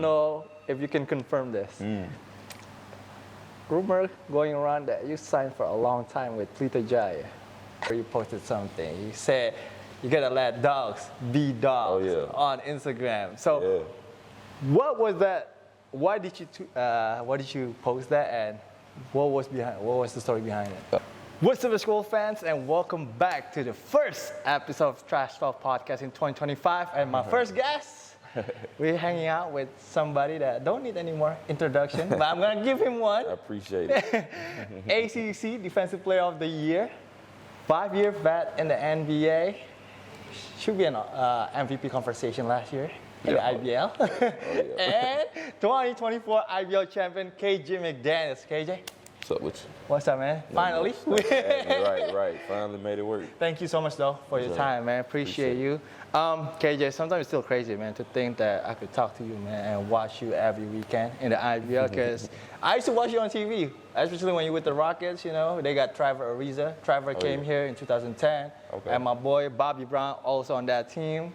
know if you can confirm this. Rumor going around that you signed for a long time with Pelita Jaya. You posted something. You said you gotta let dogs be dogs on Instagram. So, what was that? Why did you post that, and what was the story behind it? What's up, basketball fans, and welcome back to the first episode of Trash Talk Podcast in 2025. And my first guest, we're hanging out with somebody that don't need any more introduction, but I'm gonna give him one. I appreciate it. ACC Defensive Player of the Year, 5-year vet in the NBA. Should be an MVP conversation last year in the IBL. And 2024 IBL champion KJ McDaniels. KJ. What's up with you? What's up, man? Finally. Right. Finally made it work. Thank you so much, though, for your time, man. Appreciate you. KJ, sometimes it's still crazy, man, to think that I could talk to you, man, and watch you every weekend in the IBL, because I used to watch you on TV, especially when you were with the Rockets, you know. They got Trevor Ariza. Trevor came here in 2010. And my boy, Bobby Brown, also on that team.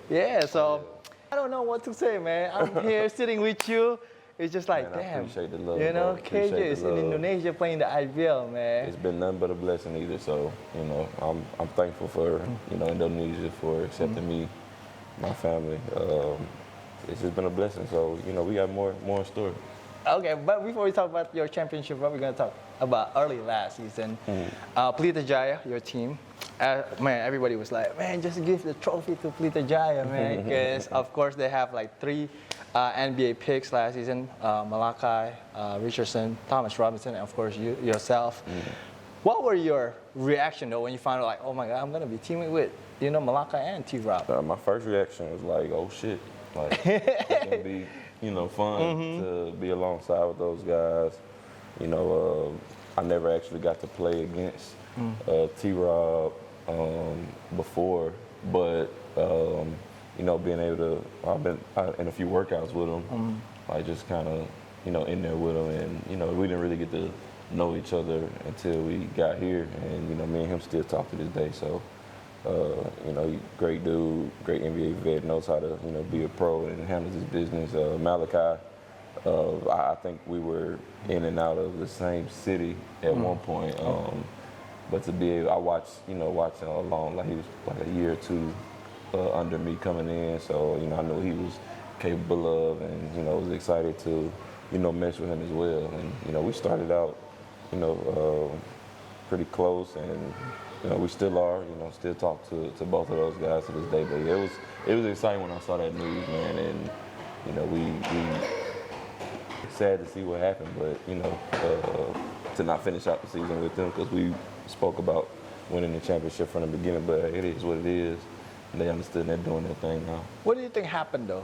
Yeah, so I don't know what to say, man. I'm here sitting with you. It's just like, man, damn, I appreciate the love, you know, KJ is in Indonesia playing the IBL, man. It's been nothing but a blessing either, so, you know, I'm thankful for, you know, Indonesia for accepting me, my family. It's just been a blessing, so, you know, we got more in store. Okay, but before we talk about your championship, what we're going to talk about early last season, Pelita Jaya, your team, man, everybody was like, man, just give the trophy to Pelita Jaya, man, because, of course, they have like 3 NBA picks last season, Malachi, Richardson, Thomas Robinson, and of course yourself. What were your reaction though when you found out, like, oh my God, I'm gonna be teaming with, you know, Malachi and T-Rob? My first reaction was like, oh shit, like it's gonna be, you know, fun to be alongside with those guys. You know, I never actually got to play against T-Rob before, but you know, being able to, I've been in a few workouts with him, like just kind of, you know, in there with him, and, you know, we didn't really get to know each other until we got here, and, you know, me and him still talk to this day, so, you know, great dude, great NBA vet, knows how to, you know, be a pro and handles his business. Malachi, I think we were in and out of the same city at one point, but to be able, I watched him along, like he was like a year or two under me coming in, so, you know, I knew he was capable of, and, you know, was excited to, you know, mesh with him as well. And, you know, we started out, you know, pretty close, and, you know, we still are, you know, still talk to both of those guys to this day. But it was exciting when I saw that news, man, and, you know, we sad to see what happened, but, you know, to not finish out the season with them, because we spoke about winning the championship from the beginning, but it is what it is. They understood they're doing their thing now. What do you think happened though?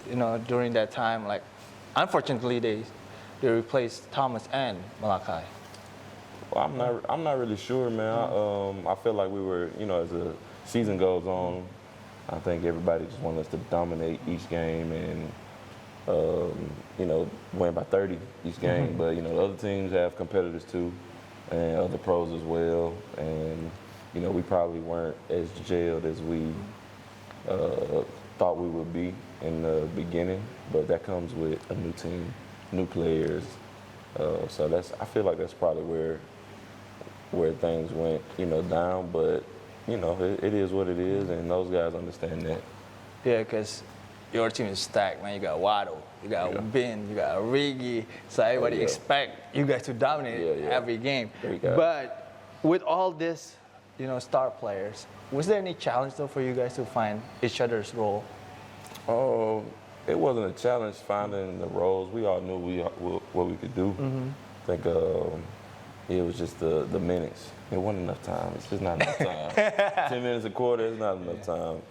You know, during that time, like, unfortunately they replaced Thomas and Malachi. Well, I'm not really sure, man. I feel like we were, you know, as the season goes on, I think everybody just wanted us to dominate each game and, you know, win by 30 each game. But, you know, the other teams have competitors too, and other pros as well. And, you know, we probably weren't as jailed as we thought we would be in the beginning, but that comes with a new team, new players. So I feel like that's probably where things went, you know, down. But, you know, it is what it is, and those guys understand that. Yeah, because your team is stacked, man. You got Waddle, you got Ben, you got Riggy, so everybody expect you guys to dominate every game. But with all this, you know, star players, was there any challenge though for you guys to find each other's role? Oh, it wasn't a challenge finding the roles. We all knew what we could do. I think it was just the minutes. It wasn't enough time. It's just not enough time. 10 minutes a quarter is not enough time.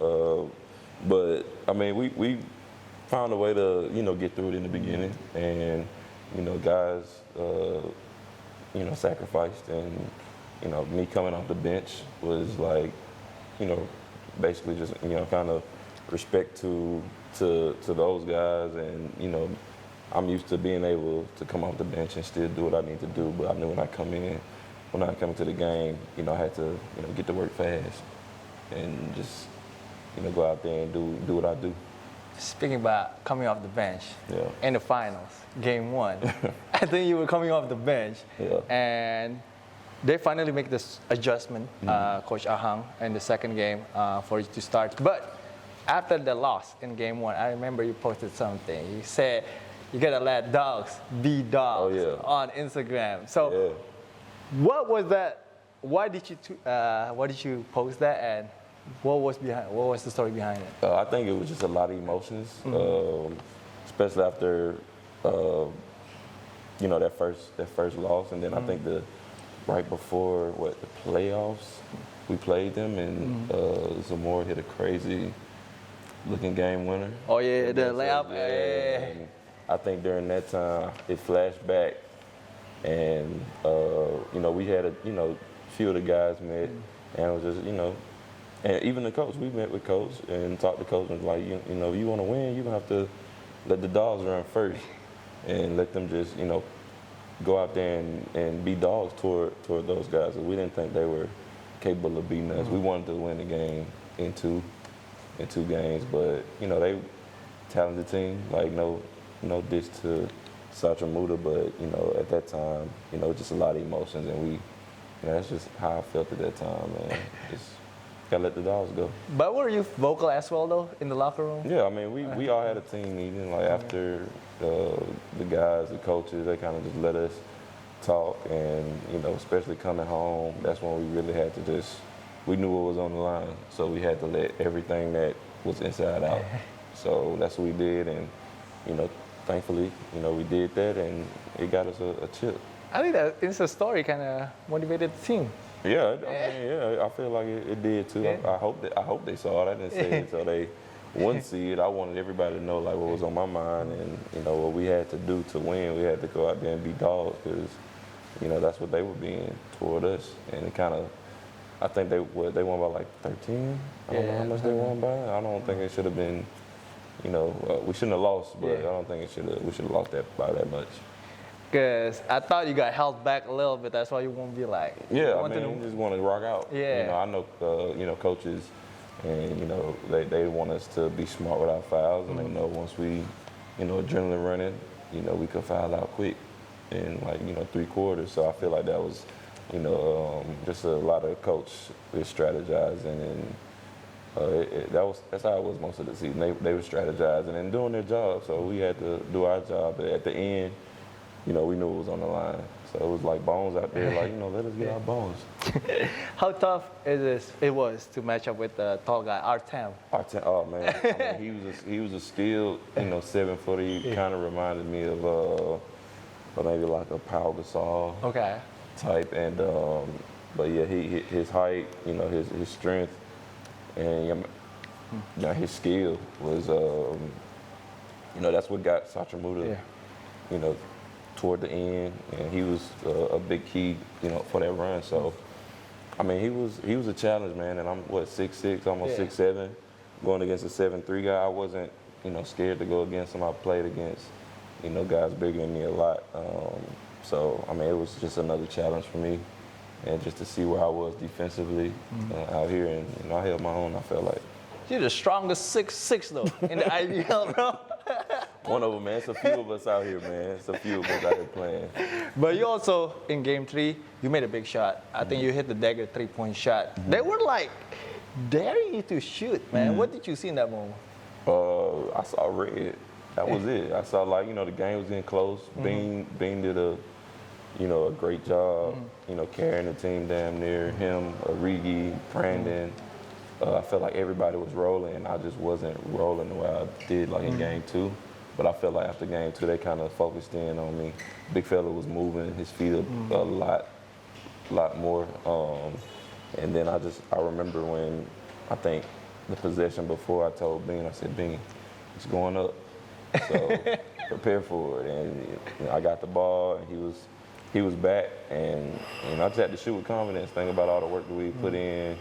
But I mean, we found a way to, you know, get through it in the beginning, and, you know, guys, you know, sacrificed, and, you know, me coming off the bench was like, you know, basically just, you know, kind of respect to those guys. And, you know, I'm used to being able to come off the bench and still do what I need to do. But I knew when I come into the game, you know, I had to, you know, get to work fast and just, you know, go out there and do what I do. Speaking about coming off the bench in the finals, game 1, I think you were coming off the bench, and they finally make this adjustment, Coach Ahang, in the second game for you to start. But after the loss in game 1, I remember you posted something. You said you gotta let dogs be dogs on Instagram. So what was that? Why did you post that, and what was the story behind it? I think it was just a lot of emotions, especially after that first loss, and then I think right before the playoffs, we played them, and Zamora hit a crazy looking game winner. Oh yeah, the layup. And I think during that time it flashed back, and we had a few of the guys met, and it was just and even the coach, we met with coach and talked to coach, and like you want to win, you have to let the dogs run first, and let them just go out there and be dogs toward those guys. We didn't think they were capable of beating us. We wanted to win the game in two games, but they talented team. Like no diss to Satra Muda, but at that time, just a lot of emotions, and that's just how I felt at that time, man. Just gotta let the dogs go. But were you vocal as well, though, in the locker room? Yeah, I mean, we all had a team meeting. Like after the guys, the coaches, they kind of just let us talk, and especially coming home, that's when we really had to we knew what was on the line, so we had to let everything that was inside out. So that's what we did, and thankfully, we did that, and it got us a chip. I think that Insta story kind of motivated the team. Yeah, I feel like it did too. Yeah. I hope they saw it. I didn't say it so they wouldn't see it. I wanted everybody to know like what was on my mind, and what we had to do to win. We had to go out there and be dogs, because that's what they were being toward us. And it kind of, I think they won by like 13. I don't know how much they won by. I don't think it should have been. We shouldn't have lost, but I don't think we should have lost that by that much. Because I thought you got held back a little bit. That's why you won't be like. Yeah, I mean, we just want to rock out. Yeah. I know, coaches, and they want us to be smart with our fouls, and they know once we, adrenaline running, we could foul out quick in like 3 quarters. So I feel like that was, just a lot of coach strategizing, and that's how it was most of the season. They were strategizing and doing their job. So we had to do our job. But at the end, we knew it was on the line. So it was like Bones out there, like, let us get our Bones. How tough it was to match up with the tall guy, Artem? Artem, oh man, I mean, he was a skilled, 7-footer. He kind of reminded me of maybe like a Pau Gasol type. And but yeah, his height, his strength, and his skill was, that's what got Satra Muda, toward the end, and he was a big key, for that run. So, I mean, he was a challenge, man. And I'm 6'6", almost 6'7", going against a 7'3" guy. I wasn't, scared to go against him. I played against, guys bigger than me a lot. So, I mean, it was just another challenge for me, and just to see where I was defensively out here, and I held my own. I felt like. You're the strongest 6'6" though in the IBL, bro. One of them, man. It's a few of us out here, man. It's a few of us out here playing. But you also, in game 3, you made a big shot. I think you hit the dagger 3-point shot. They were like daring you to shoot, man. What did you see in that moment? I saw red. That was it. I saw the game was getting close. Bean did a great job, carrying the team damn near. Him, Origi, Brandon. I felt like everybody was rolling, and I just wasn't rolling the way I did in game 2. But I felt like after game 2, they kind of focused in on me. Big fella was moving his feet a lot more. And then I remember when I think the possession before, I told Bean, I said, Bean, it's going up. So prepare for it. And I got the ball, and he was back, and I just had to shoot with confidence. Think about all the work that we put in.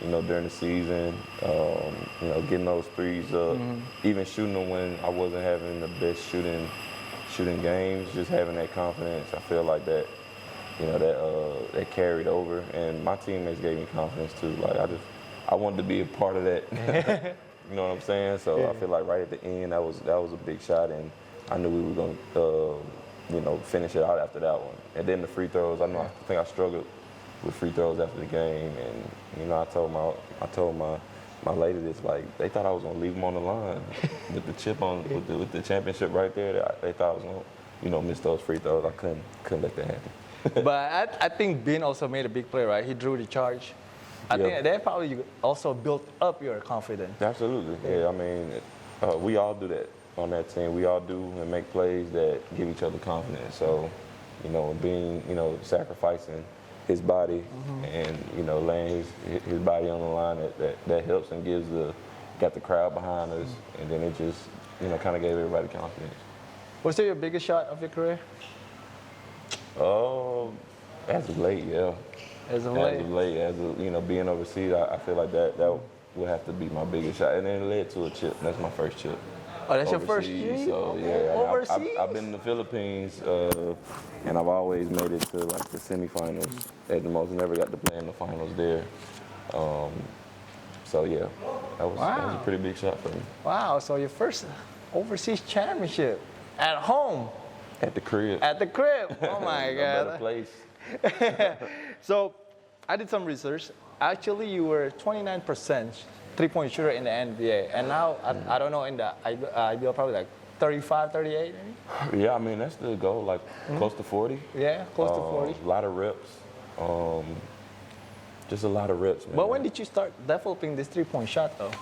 During the season, getting those threes up, even shooting them when I wasn't having the best shooting games, just having that confidence. I feel like that, that carried over, and my teammates gave me confidence too. Like I wanted to be a part of that, You know what I'm saying? So I feel like right at the end, that was a big shot, and I knew we were going to, you know, finish it out after that one. And then the free throws, I think I struggled with free throws after the game, and you know, I told my lady this, like, they thought I was gonna leave them on the line with the chip on, with the championship right there. They thought I was gonna, you know, miss those free throws. I couldn't let that happen. But I think Ben also made a big play, right? He drew the charge. I think that probably also built up your confidence. Absolutely, yeah. I mean, we all do that on that team. We all do and make plays that give each other confidence. So, you know, being, you know, sacrificing his body and, you know, laying his body on the line, that helps and got the crowd behind us, and then it just, you know, kind of gave everybody confidence. Was it your biggest shot of your career? As of late, yeah. As of late, you know, being overseas, I feel like that would have to be my biggest shot, and then it led to a chip. That's my first chip. Oh, that's overseas, your first chip? So yeah, Overseas? I've been in the Philippines, and I've always made it to like the semifinals at the most. Never got to play in the finals there. So yeah, that was a pretty big shot for me. Wow, so your first overseas championship at home. At the crib. At the crib. Oh my God. A better place. So I did some research. Actually, you were 29% three-point shooter in the NBA, and now I don't know, in the IBL probably like 35, 38 maybe? Yeah, I mean, that's the goal, like close to 40. Yeah, close to 40. A lot of reps. Just a lot of reps, man. But when did you start developing this three-point shot, though?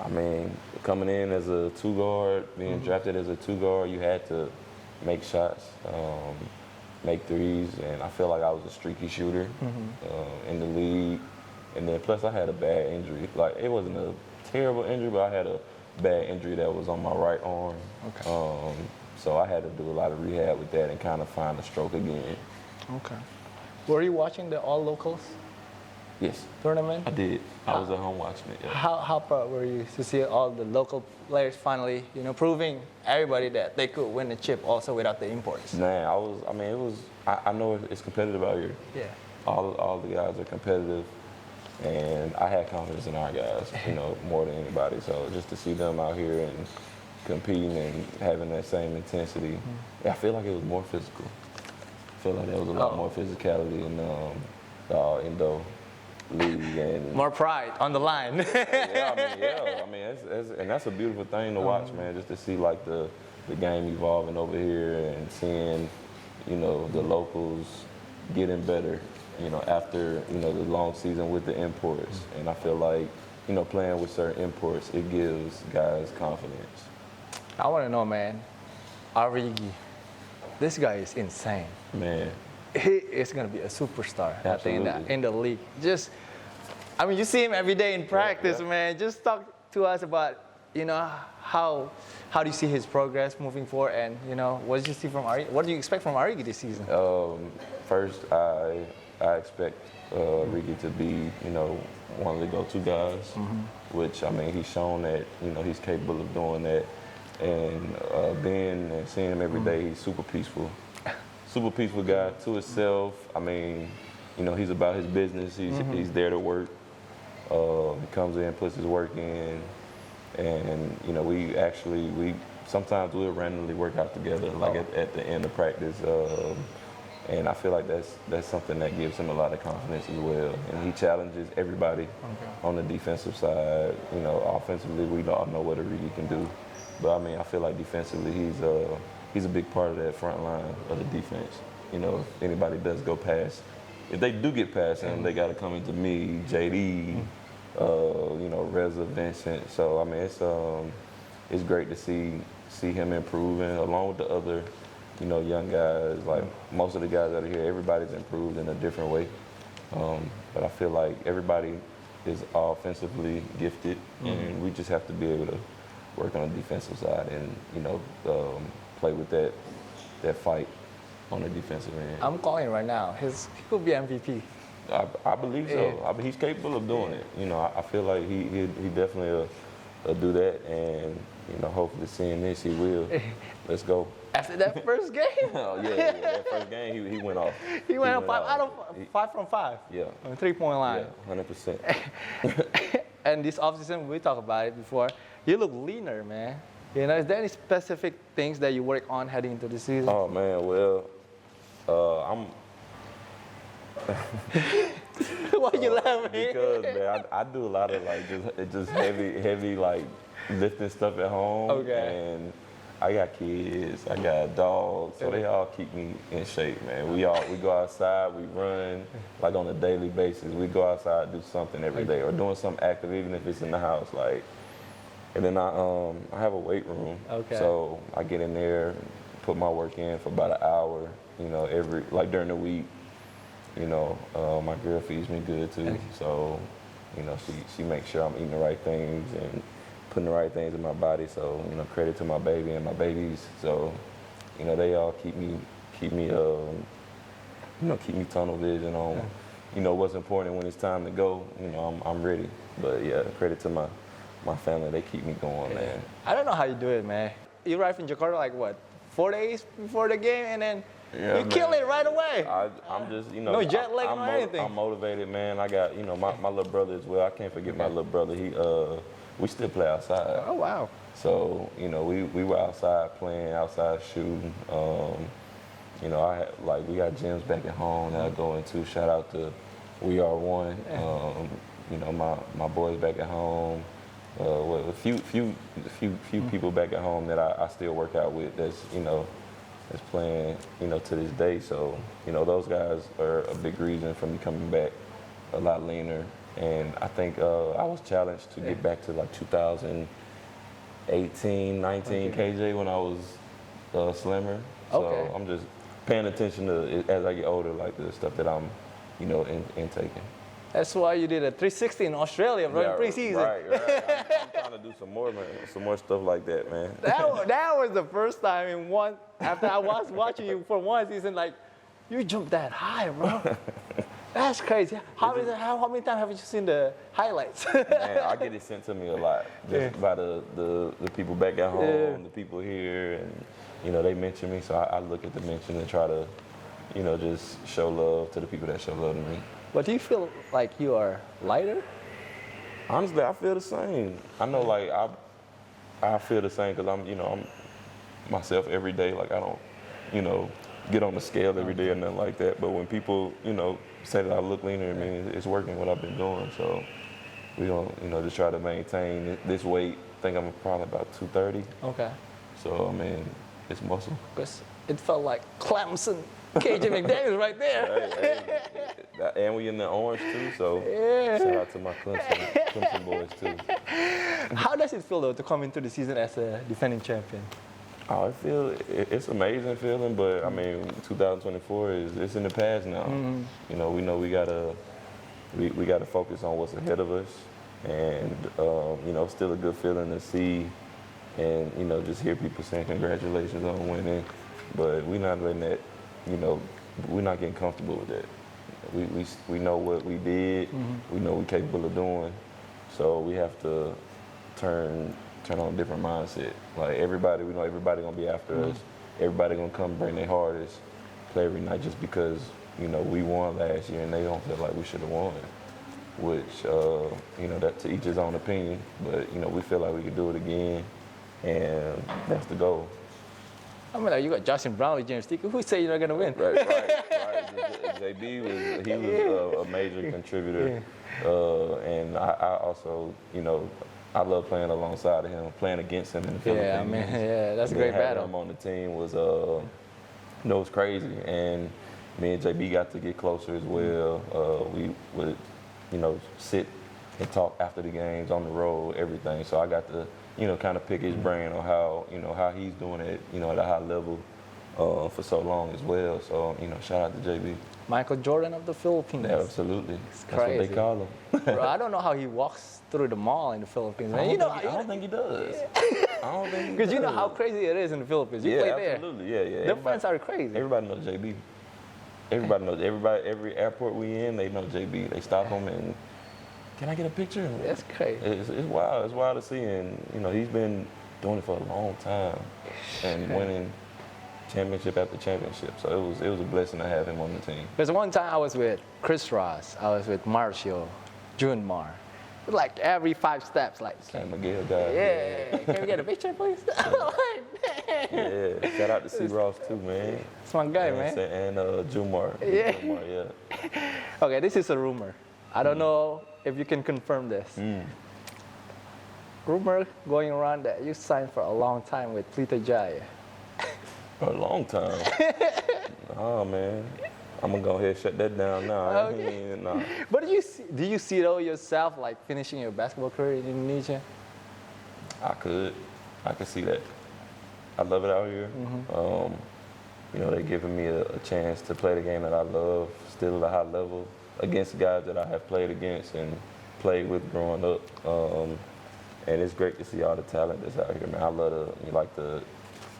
I mean, coming in as a two guard, being drafted as a two guard, you had to make shots, make threes, and I feel like I was a streaky shooter in the league. And then plus I had a bad injury. Like, it wasn't a terrible injury, but I had a bad injury that was on my right arm. Okay. So I had to do a lot of rehab with that and kind of find the stroke again. Okay. Were you watching the All Locals? Yes. Tournament? I did. I was at home watching it. Yeah. How proud were you to see all the local players finally, you know, proving everybody that they could win the chip also without the imports? Man, I know it's competitive out here. Yeah. All the guys are competitive, and I had confidence in our guys, you know, more than anybody. So just to see them out here and competing and having that same intensity, I feel like it was more physical. I feel like there was a lot more physicality in the Indo league, and more pride on the line. I mean, and that's a beautiful thing to watch, man. Just to see like the game evolving over here and seeing, you know, the locals getting better, you know, after, you know, the long season with the imports. And I feel like, you know, playing with certain imports, it gives guys confidence. I want to know, man, Origi, this guy is insane. Man. He is going to be a superstar, Absolutely. I think, in the league. Just, I mean, you see him every day in practice, man. Just talk to us about, you know, how do you see his progress moving forward, and, you know, what did you see from Origi? What do you expect from Origi this season? First, I expect Origi to be, you know, one of the go-to guys, which, I mean, he's shown that, you know, he's capable of doing that. And being and seeing him every day, he's super peaceful. Super peaceful guy to himself. I mean, you know, he's about his business. He's there to work. He comes in, puts his work in, and you know, we sometimes we'll randomly work out together, like at the end of practice. And I feel like that's something that gives him a lot of confidence as well. And he challenges everybody on the defensive side. You know, offensively, we all know what Origi can do. But I mean, I feel like defensively, he's a big part of that front line of the defense. You know, if anybody does go past, if they do get past him, they got to come into me, JD, you know, Reza, Vincent. So I mean, it's great to see him improving along with the other, you know, young guys. Like most of the guys out here, everybody's improved in a different way. But I feel like everybody is offensively gifted, and we just have to be able to work on the defensive side and, you know, play with that fight on the defensive end. I'm calling right now. He could be MVP. I believe so. I mean, he's capable of doing it. You know, I feel like he definitely will do that, and, you know, hopefully seeing this, he will. Let's go. After that first game? Oh, yeah, that first game, he went off. He went off 5 from 5. Yeah. On the 3-point line. Yeah, 100%. and this offseason, we talked about it before, you look leaner, man. You know, is there any specific things that you work on heading into the season? Oh man, well, I'm. Why you laughing? Because man, I do a lot of like just heavy like lifting stuff at home. Okay. And I got kids, I got dogs, so they all keep me in shape, man. We go outside, we run like on a daily basis. We go outside, do something every day, or doing something active, even if it's in the house, like. And then I have a weight room, so I get in there, put my work in for about an hour, you know, during the week. You know, my girl feeds me good too, so, you know, she makes sure I'm eating the right things and putting the right things in my body. So, you know, credit to my baby and my babies. So, you know, they all keep me tunnel vision on, you know, what's important when it's time to go. You know, I'm ready. But yeah, credit to my family, they keep me going, man. I don't know how you do it, man. You arrive in Jakarta like what, 4 days before the game, and then you kill it right away. I'm just, you know, no jet lag or anything. I'm motivated, man. I got, you know, my little brother as well. I can't forget my little brother. We still play outside. Oh wow. So, you know, we were outside playing, outside shooting. You know, we got gyms back at home that I go into. Shout out to We Are One. You know, my boys back at home. A few people back at home that I still work out with. That's, you know, that's playing, you know, to this day. So, you know, those guys are a big reason for me coming back a lot leaner. And I think I was challenged to get back to like 2018, 19 KJ when I was slimmer. So I'm just paying attention to, as I get older, like the stuff that I'm, you know, intaking. That's why you did a 360 in Australia, bro, in preseason. Right. I'm trying to do some more stuff like that, man. That was the first time after I was watching you for one season, like, you jumped that high, bro. That's crazy. How many times have you seen the highlights? Man, I get it sent to me a lot, just by the people back at home, the people here, and, you know, they mention me, so I look at the mention and try to, you know, just show love to the people that show love to me. But do you feel like you are lighter? Honestly, I feel the same. I know, like, I feel the same because I'm myself every day. Like, I don't, you know, get on the scale every day or nothing like that. But when people, you know, say that I look leaner, I mean, it's working what I've been doing. So we don't, you know, just try to maintain this weight. I think I'm probably about 230. Okay. So, I mean, it's muscle. Because it felt like Clemson, KJ McDaniels right there. And we in the orange too, so shout out to my Clemson boys too. How does it feel though to come into the season as a defending champion? Oh, it's amazing feeling, but I mean, 2024 it's in the past now. You know we gotta focus on what's ahead of us, and you know, still a good feeling to see, and you know, just hear people saying congratulations on winning, but we're not letting that, you know, we're not getting comfortable with that. We know what we did, we know we're capable of doing, so we have to turn on a different mindset. Like everybody, we know everybody gonna be after us. Everybody gonna come bring their hardest, play every night just because, you know, we won last year and they don't feel like we should have won. Which, you know, that to each his own opinion, but you know, we feel like we could do it again, and that's the goal. I mean, like, you got Justin Brownlee, James Deacon. Who say you're not gonna win? Right. JB was a major contributor, and I also, you know, I love playing alongside of him, playing against him in the Philippines. Yeah, I mean, yeah, that's a great battle. Having him on the team was, you know, it was crazy, and me and JB got to get closer as well. We would, you know, sit and talk after the games on the road, everything. So I got to, you know, kind of pick his brain on how, you know, how he's doing it, you know, at a high level for so long as well. So, you know, shout out to JB. Michael Jordan of the Philippines. Yeah, absolutely. It's That's crazy. what they call him. Bro, I don't know how he walks through the mall in the Philippines. I don't think he does. I don't think he does. Because you know how crazy it is in the Philippines. You play there. Absolutely. Yeah. Their fans are crazy. Everybody knows JB. Everybody knows. Every airport we in, they know JB. They stop him and, can I get a picture? That's crazy. It's wild. It's wild to see, and you know, he's been doing it for a long time and winning championship after championship. So it was a blessing to have him on the team. There's one time I was with Chris Ross, I was with Marcio, Junmar, like every 5 steps, like. San Miguel guy. Yeah. Can we get a picture, please? Yeah. Shout out to C. Ross too, man. That's my guy, man. And Jumar. Yeah. Jumar, yeah. Okay, this is a rumor. I don't know if you can confirm this. Rumor going around that you signed for a long time with Pelita Jaya. For a long time. Oh man. I'm gonna go ahead and shut that down now. Okay. Nah. But do you see though yourself like finishing your basketball career in Indonesia? I could see that. I love it out here. You know, they're giving me a chance to play the game that I love, still at a high level, against guys that I have played against and played with growing up. And it's great to see all the talent that's out here, man. I love the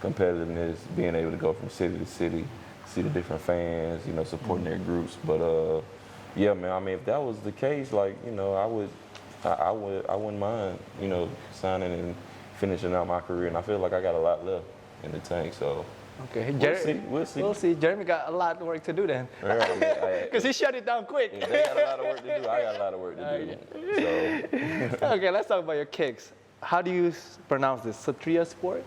competitiveness, being able to go from city to city, see the different fans, you know, supporting their groups. But yeah, man. I mean, if that was the case, like, you know, I wouldn't mind, you know, signing and finishing out my career. And I feel like I got a lot left in the tank. So Okay, we'll see. We'll see. Jeremy got a lot of work to do then, because he shut it down quick. Yeah, they got a lot of work to do. I got a lot of work to do. So. Okay, let's talk about your kicks. How do you pronounce this? Satria Sport?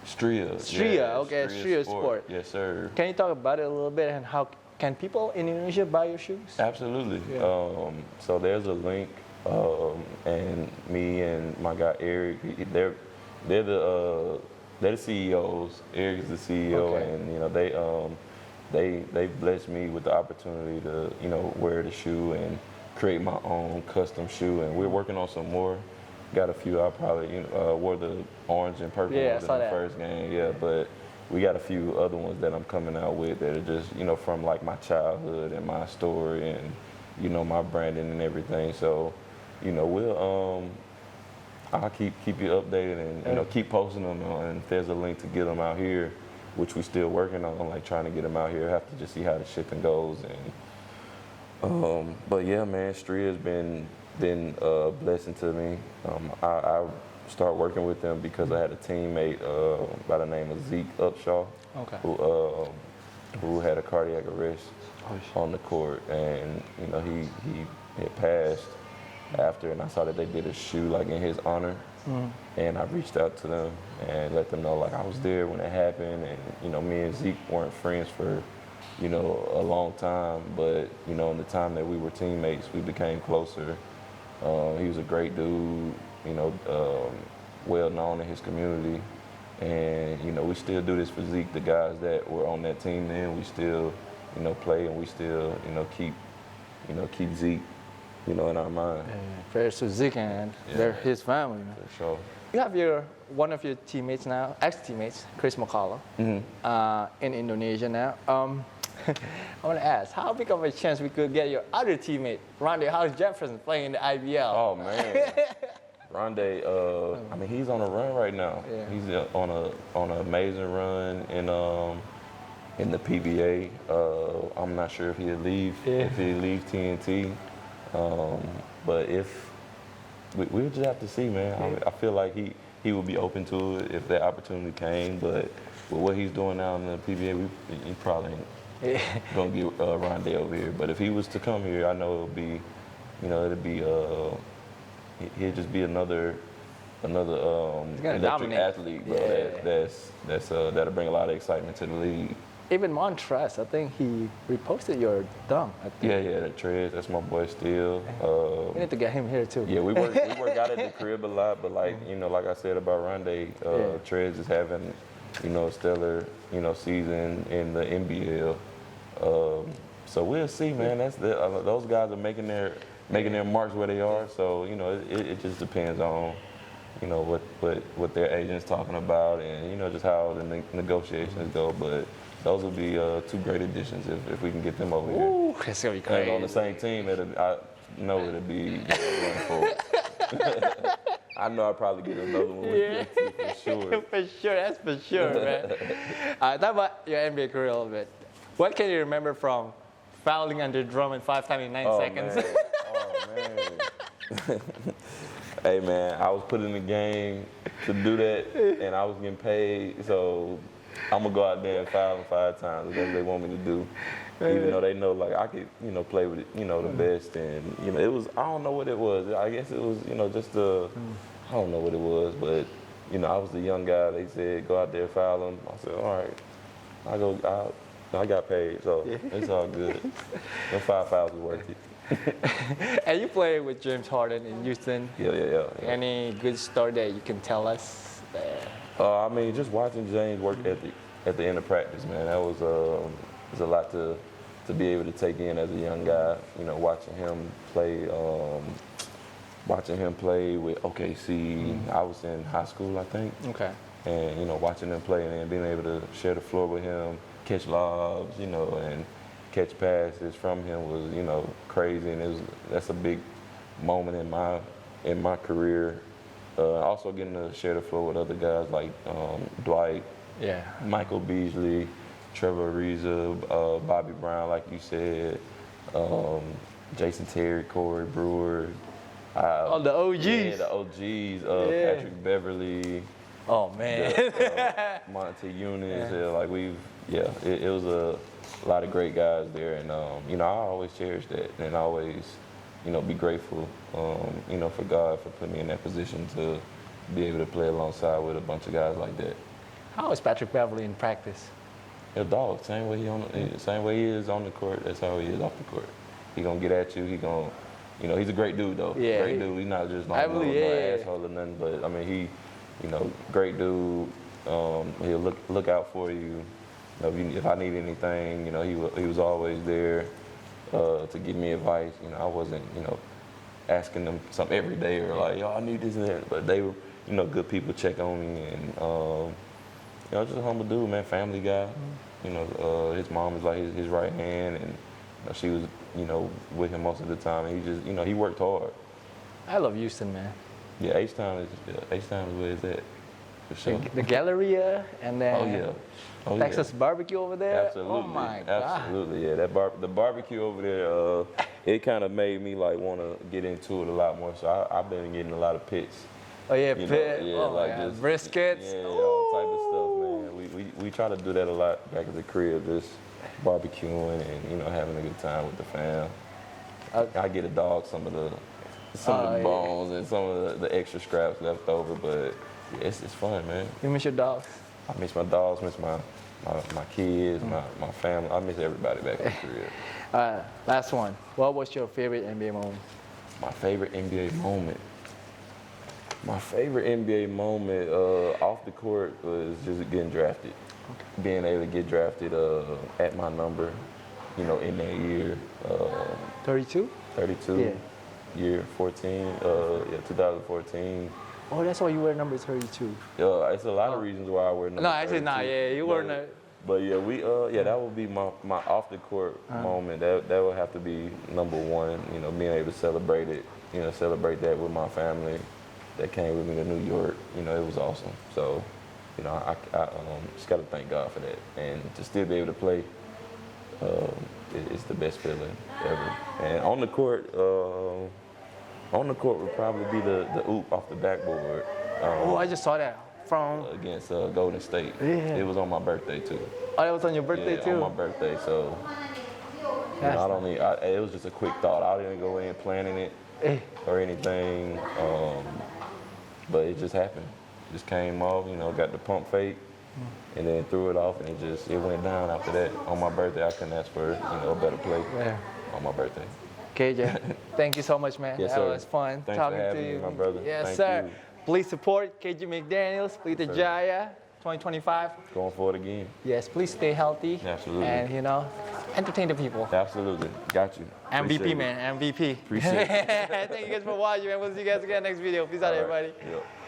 Stria. Stria, yeah, okay, Stria Sport. Yes, sir. Can you talk about it a little bit and how can people in Indonesia buy your shoes? Absolutely. Yeah. So there's a link, and me and my guy Eric, they're the CEOs. Eric is the CEO, Okay. and you know they blessed me with the opportunity to, you know, wear the shoe and create my own custom shoe, and we're working on some more. Got a few. I probably wore the orange and purple ones in the first game. Yeah, but we got a few other ones that I'm coming out with that are just, you know, from like my childhood and my story and, you know, my branding and everything. So, you know, I'll keep you updated and, you know, keep posting them. And if there's a link to get them out here, which we're still working on, like trying to get them out here. I have to just see how the shipping goes. And but yeah, man, Stria has been a blessing to me. I started working with them because I had a teammate by the name of Zeke Upshaw, who had a cardiac arrest on the court, and you know he had passed after, and I saw that they did a shoe like in his honor, and I reached out to them and let them know like I was there when it happened, and you know me and Zeke weren't friends for, you know, a long time, but you know in the time that we were teammates, we became closer. He was a great dude, you know, well known in his community, and you know we still do this for Zeke. The guys that were on that team then, we still, you know, play, and we still, you know, keep Zeke, you know, in our mind. Prayers to Zeke, and they're his family. Man. For sure. You have one of your teammates now, ex-teammates, Chris McCullough, in Indonesia now. I want to ask, how big of a chance we could get your other teammate, Rondé Hollis Jefferson, playing in the IBL? Oh man, Rondé, I mean he's on a run right now. Yeah. He's on an amazing run in the PBA. I'm not sure if he'll leave TNT, but if we'll just have to see, man. I feel like he would be open to it if that opportunity came, but with what he's doing now in the PBA, he probably ain't gonna get Rondé over here. But if he was to come here, I know he'll just be another electric athlete, bro. That'll bring a lot of excitement to the league. Even Montrez, I think he reposted your dunk. Yeah, that Trez, that's my boy still. We need to get him here too. Yeah, we work out at the crib a lot, but like, you know, like I said about Rondé, Trez is having, you know, a stellar, you know, season in the NBL. So we'll see, man. Those guys are making their marks where they are. So, you know, it just depends on, you know, what their agent's talking about, and you know just how the negotiations go. But those will be two great additions if we can get them over here. It's gonna be crazy. And on the same team, I know it'll be wonderful. I know I'll probably get another one with them too, for sure. For sure, that's for sure, man. Talk about your NBA career a little bit. What can you remember from fouling under Drummond 5 times in 9 seconds? Man. Oh, man. Hey, man, I was put in the game to do that, and I was getting paid. So, I'm gonna go out there and foul them 5 times. That's what they want me to do. Even though they know like I could, play with it, the best. And it was, I don't know what it was. I guess it was, just I don't know what it was, but I was the young guy. They said go out there and foul them. I said all right, I go out. I got paid, so it's all good. The 5 fouls was worth it. And you played with James Harden in Houston. Yeah. Any good story that you can tell us there? I mean, just watching James work at the end of practice, man, that was a lot to be able to take in as a young guy. Watching him play with OKC. I was in high school, I think. Okay. And watching him play and being able to share the floor with him, catch lobs, and catch passes from him was, crazy. And that's a big moment in my career. Also getting to share the floor with other guys like Dwight, Michael Beasley, Trevor Ariza, Bobby Brown, like you said, Jason Terry, Corey Brewer. The OGs. Yeah, the OGs. Patrick Beverly. Oh man. Monte Eunice. It was a lot of great guys there, and I always cherish that, and always, be grateful, for God for putting me in that position to be able to play alongside with a bunch of guys like that. How is Patrick Beverly in practice? A dog. Same way he is on the court. That's how he is off the court. He gonna get at you. He gonna, he's a great dude though. Yeah. Great dude. He's not just no asshole or nothing. But I mean, he, great dude. He'll look out for you. If I need anything, he was always there to give me advice. I wasn't, asking them something every day or like, yo, I need this and that. But they were, good people check on me, and just a humble dude, man, family guy. His mom was like his right hand, and she was, with him most of the time. And he just, he worked hard. I love Houston, man. Yeah, H-Town is where it's at, for sure. The Galleria, and then Texas barbecue over there. Absolutely. Oh my God. Absolutely, yeah. The barbecue over there, it kind of made me like want to get into it a lot more. So I've been getting a lot of pits. Oh yeah, pit. Just briskets. Yeah, all type of stuff, man. We try to do that a lot back at the crib, just barbecuing and having a good time with the fam. I get a dog some of the bones and some of the extra scraps left over, but it's fun, man. You miss your dogs? I miss my dogs, miss my kids, my family. I miss everybody back at the crib. Last one. What was your favorite NBA moment? My favorite NBA moment. My favorite NBA moment off the court was just getting drafted. Okay. Being able to get drafted at my number, in that year. 32? 32. Yeah. Year 14, 2014. Oh, that's why you wear number 32. It's a lot of reasons why I wear number 32. No, actually not. Yeah, you wear no. But yeah, that would be my off the court moment. That would have to be number one. Being able to celebrate it. Celebrate that with my family that came with me to New York. It was awesome. So, I just got to thank God for that, and to still be able to play. It's the best feeling ever. And on the court would probably be the oop off the backboard. I just saw that from against Golden State. Yeah. It was on my birthday too. Oh, it was on your birthday too? On my birthday. So it was just a quick thought. I didn't go in planning it or anything, but it just happened. It just came off. Got the pump fake. And then threw it off, and it went down after that. On my birthday, I couldn't ask for a better play on my birthday. KJ, thank you so much, man. Yes, that was fun talking to you. Me, my brother. Yes, thank sir. You. Please support KJ McDaniels, Pelita Jaya, 2025. Going for it again. Yes, please stay healthy. Absolutely. And, entertain the people. Absolutely. Got you. MVP, man. MVP. Appreciate it. Thank you guys for watching, man. We'll see you guys again next video. Peace out, everybody. Yep.